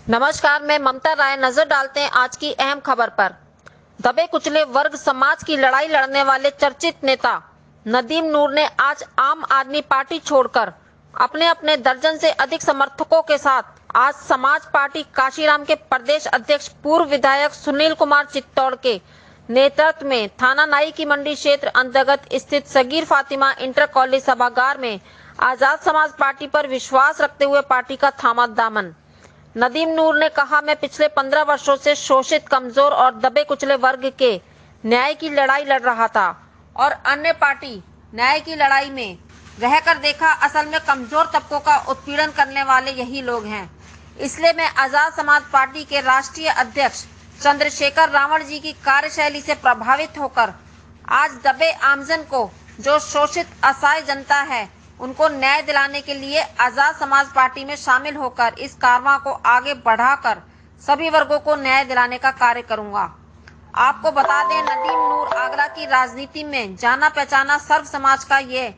नमस्कार, मैं ममता राय। नजर डालते हैं आज की अहम खबर पर। दबे कुचले वर्ग समाज की लड़ाई लड़ने वाले चर्चित नेता नदीम नूर ने आज आम आदमी पार्टी छोड़कर अपने अपने दर्जन से अधिक समर्थकों के साथ आज समाज पार्टी काशीराम के प्रदेश अध्यक्ष पूर्व विधायक सुनील कुमार चित्तौड़ के नेतृत्व में थाना नाई की मंडी क्षेत्र अंतर्गत स्थित सगीर फातिमा इंटर कॉलेज सभागार में आजाद समाज पार्टी पर विश्वास रखते हुए पार्टी का थामा दामन। नदीम नूर ने कहा, मैं पिछले 15 वर्षों से शोषित, कमजोर और दबे कुचले वर्ग के न्याय की लड़ाई लड़ रहा था और अन्य पार्टी न्याय की लड़ाई में रहकर देखा, असल में कमजोर तबकों का उत्पीड़न करने वाले यही लोग हैं। इसलिए मैं आजाद समाज पार्टी के राष्ट्रीय अध्यक्ष चंद्रशेखर रावण जी की कार्यशैली से प्रभावित होकर आज दबे आमजन को, जो शोषित असहाय जनता है, उनको न्याय दिलाने के लिए आजाद समाज पार्टी में शामिल होकर इस कारवां को आगे बढ़ाकर सभी वर्गों को न्याय दिलाने का कार्य करूंगा। आपको बता दें, नदीम नूर आगरा की राजनीति में जाना पहचाना सर्व समाज का ये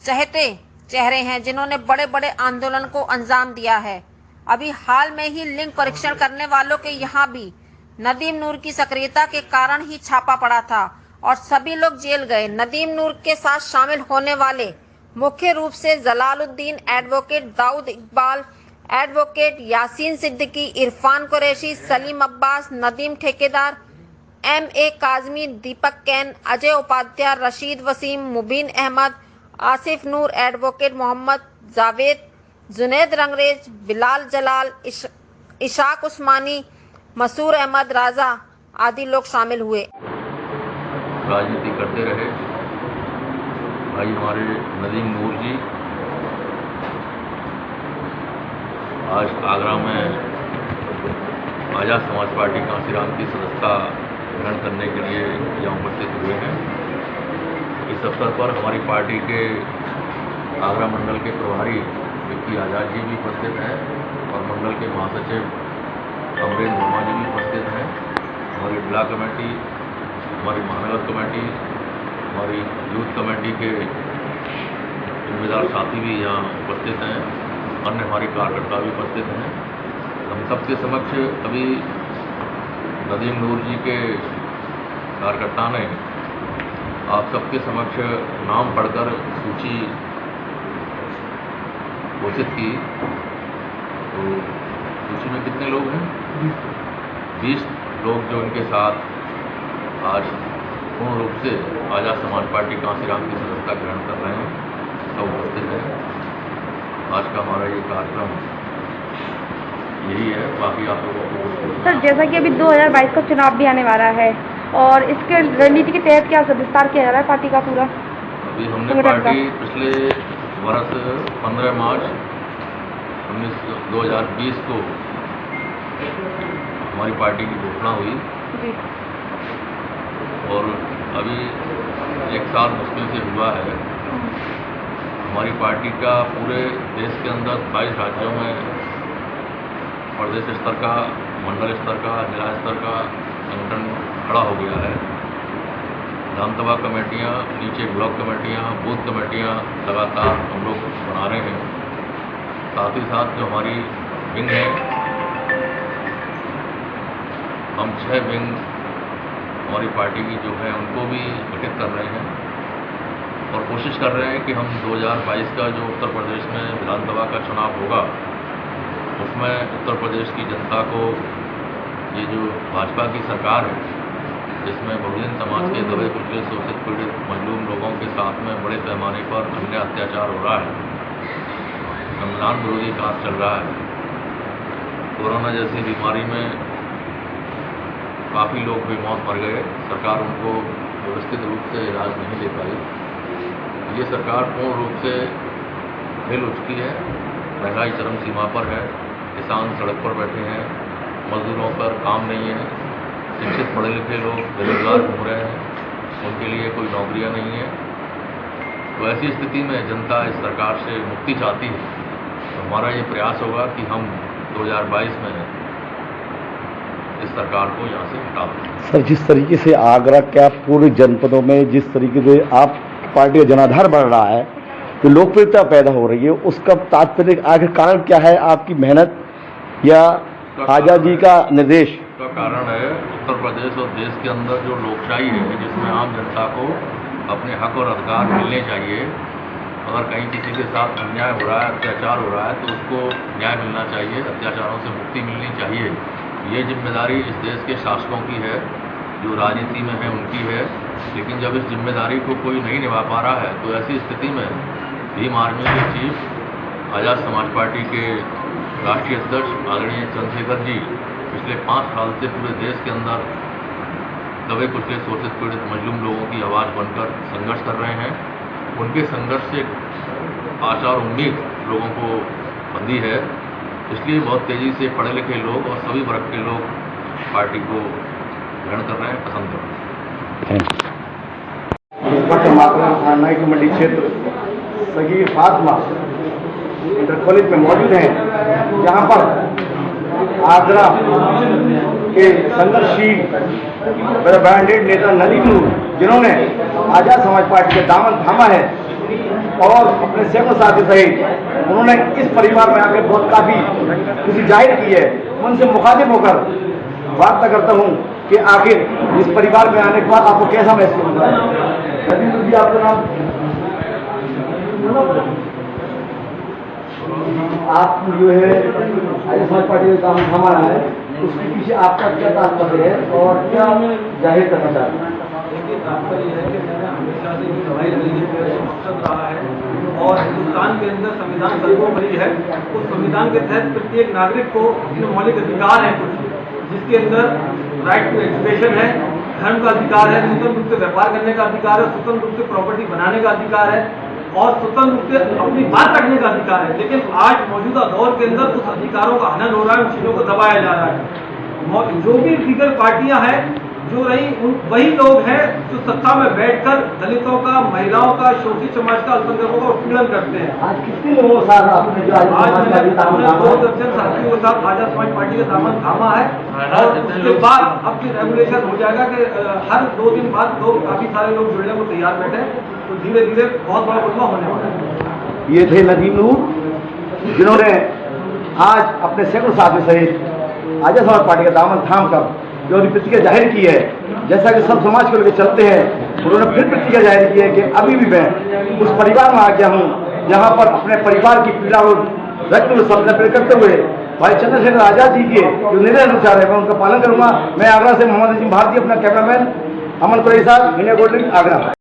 चहेते चेहरे हैं, जिन्होंने बड़े बड़े आंदोलन को अंजाम दिया है। अभी हाल में ही लिंग परीक्षण करने वालों के यहाँ भी नदीम नूर की सक्रियता के कारण ही छापा पड़ा था और सभी लोग जेल गए। नदीम नूर के साथ शामिल होने वाले मुख्य रूप से Jalaluddin, advocate Daud Iqbal, advocate Yasin Siddiqui, Irfan Qureshi, Salim Abbas, Nadeem Thekedar, MA Kazmi, Deepak Kain, Ajay Upadhyay, Rashid Wasim, Mubin Ahmed, Asif Noor, advocate Mohammad Javed, Junaid Rangrez, Bilal Jalal, Ishaq Usmani, Masoor Ahmed राजा आदि लोग शामिल हुए। राजनीति करते रहे भाई हमारे नदीम नूर जी आज आगरा में आजाद समाज पार्टी काशीराम की सदस्यता ग्रहण करने के लिए यहाँ उपस्थित हुए हैं। इस अवसर पर हमारी पार्टी के आगरा मंडल के प्रभारी विक्की आजाद जी भी उपस्थित हैं और मंडल के महासचिव अमरेंद्र वर्मा जी भी उपस्थित हैं। हमारी जिला कमेटी, हमारी महानगर कमेटी, हमारी यूथ कमेटी के जिम्मेदार साथी भी यहाँ उपस्थित हैं, अन्य हमारे कार्यकर्ता भी उपस्थित हैं। हम सबके समक्ष अभी नदीम नूर जी के कार्यकर्ता ने आप सबके समक्ष नाम पढ़कर सूची घोषित की। तो सूची में कितने लोग हैं? 20 लोग जो इनके साथ आज पूर्ण रूप से आजाद समाज पार्टी काशीराम की सदस्यता ग्रहण कर रहे हैं, सब उपस्थित हैं। आज का हमारा ये कार्यक्रम यही है। बाकी आप लोगों को सर, जैसा कि अभी 2022 का चुनाव भी आने वाला है और इसके रणनीति के तहत क्या विस्तार किया जा रहा है पार्टी का पूरा? अभी हमने पार्टी पिछले वर्ष 15 मार्च 2020 को हमारी पार्टी की घोषणा हुई जी। और अभी 1 साल मुश्किल से हुआ है। हमारी पार्टी का पूरे देश के अंदर 22 राज्यों में प्रदेश स्तर का, मंडल स्तर का, जिला स्तर का संगठन खड़ा हो गया है। विधानसभा कमेटियाँ, नीचे ब्लॉक कमेटियाँ, बूथ कमेटियाँ लगातार हम लोग बना रहे हैं। साथ ही साथ जो हमारी विंग है, हम 6 विंग हमारी पार्टी की जो है उनको भी गठित कर रहे हैं और कोशिश कर रहे हैं कि हम 2022 का जो उत्तर प्रदेश में विधानसभा का चुनाव होगा, उसमें उत्तर प्रदेश की जनता को ये जो भाजपा की सरकार है, जिसमें बहुजन समाज के दबे कुचले, शोषित, पीड़ित, मजलूम लोगों के साथ में बड़े पैमाने पर अन्य अत्याचार हो रहा है, संविधान विरोधी कार्य चल रहा है, कोरोना जैसी बीमारी में काफ़ी लोग बेमौत मर गए, सरकार उनको व्यवस्थित रूप से इलाज नहीं दे पाई। ये सरकार पूर्ण रूप से फेल हो चुकी है। महंगाई चरम सीमा पर है, किसान सड़क पर बैठे हैं, मजदूरों पर काम नहीं है, शिक्षित पढ़े लिखे लोग बेरोजगार घूम रहे हैं, उनके लिए कोई नौकरियां नहीं है। तो ऐसी स्थिति में जनता इस सरकार से मुक्ति चाहती है। तो हमारा ये प्रयास होगा कि हम 2022 में इस सरकार को यहाँ से हटा दें। सर, जिस तरीके से आगरा क्या पूरे जनपदों में जिस तरीके से आप पार्टी का जनाधार बढ़ रहा है, जो लोकप्रियता पैदा हो रही है, उसका तात्पर्य आखिर कारण क्या है? आपकी मेहनत या आज़ाद जी का निर्देश? का कारण है उत्तर प्रदेश और देश के अंदर जो लोकशाही है, जिसमें आम जनता को अपने हक और अधिकार मिलने चाहिए। अगर कहीं किसी के साथ अन्याय हो रहा है, अत्याचार हो रहा है, तो उसको न्याय मिलना चाहिए, अत्याचारों से मुक्ति मिलनी चाहिए। ये जिम्मेदारी इस देश के शासकों की है, जो राजनीति में है उनकी है। लेकिन जब इस जिम्मेदारी को कोई नहीं निभा पा रहा है, तो ऐसी स्थिति में भीम आर्मी के चीफ आज़ाद समाज पार्टी के राष्ट्रीय अध्यक्ष आदरणीय चंद्रशेखर जी पिछले 5 साल से पूरे देश के अंदर दबे कुचले शोषित पीड़ित मजलूम लोगों की आवाज़ बनकर संघर्ष कर रहे हैं। उनके संघर्ष से आशा और उम्मीद लोगों को बंधी है, इसलिए बहुत तेज़ी से पढ़े लिखे लोग और सभी वर्ग के लोग पार्टी को ग्रहण कर रहे हैं, पसंद कर रहे हैं। इंस्पेक्टर मातरा थाना की मंडी क्षेत्र सगीर फातिमा इंटर कॉलेज में मौजूद हैं, जहां पर आगरा के संघर्षशील ब्रांडेड नेता नदीम नूर, जिन्होंने आज़ाद समाज पार्टी के दामन थामा है और अपने सैकड़ों साथी सहित उन्होंने इस परिवार में आकर बहुत काफ़ी खुशी जाहिर की है। उनसे मुखातिब होकर वार्ता करता हूँ कि आखिर इस परिवार में आने के बाद आपको कैसा महसूस होता है? नदीम नूर जी, आपका नाम? आप जो है आज़ाद समाज पार्टी का दामन थामा है, उसके पीछे आपका क्या तात्पर्य है और क्या जाहिर करना चाहते हैं? देखिए, तात्पर्य है कि मैंने हमेशा से ये लड़ाई लड़ने का मकसद रहा है और हिंदुस्तान के अंदर संविधान सर्वोपरि है। उस संविधान के तहत प्रत्येक नागरिक को इन मौलिक अधिकार हैं कुछ, जिसके अंदर राइट टू एजुकेशन है, धर्म का अधिकार है, स्वतंत्र रूप से व्यापार करने का अधिकार है, स्वतंत्र रूप से प्रॉपर्टी बनाने का अधिकार है और स्वतंत्र रूप से अपनी बात रखने का अधिकार है। लेकिन आज मौजूदा दौर के अंदर उस अधिकारों का हनन हो रहा है, उन चीज़ों को दबाया जा रहा है। जो भी दीगर पार्टियां हैं जो रही, वही लोग हैं जो सत्ता में बैठकर दलितों का, महिलाओं का, शोषित समाज का, अल्पसंख्यकों का उत्पीड़न करते हैं। आज कितने लोगों के साथ आपने जो आज मैंने 2 दर्जन साथियों के साथ आज़ाद समाज पार्टी का दामन थामा है और उसके बाद अब फिर रेगुलेशन हो जाएगा कि हर 2 दिन बाद लोग, काफी सारे लोग जुड़ने को तैयार बैठे, तो धीरे धीरे बहुत बड़ा बदलाव होने वाला है। ये थे नदीम नूर, जिन्होंने आज अपने सैकड़ों साथी सहित आज़ाद समाज पार्टी का दामन थाम कर जो अपनी प्रतिक्रिया जाहिर की है। जैसा कि सब समाज को लेकर चलते हैं, उन्होंने फिर प्रतिक्रिया जाहिर की है कि अभी भी मैं उस परिवार में आ गया हूँ जहाँ पर अपने परिवार की पीड़ा को व्यक्त करते हुए भाई चंद्रशेखर आज़ाद जी के जो निर्णय अनुसार है मैं उनका पालन करूँगा। मैं आगरा से मोहम्मद अजीम भारती, अपना कैमरामैन अमन कुरैशी साहब, इंडिया गोल्डन, आगरा।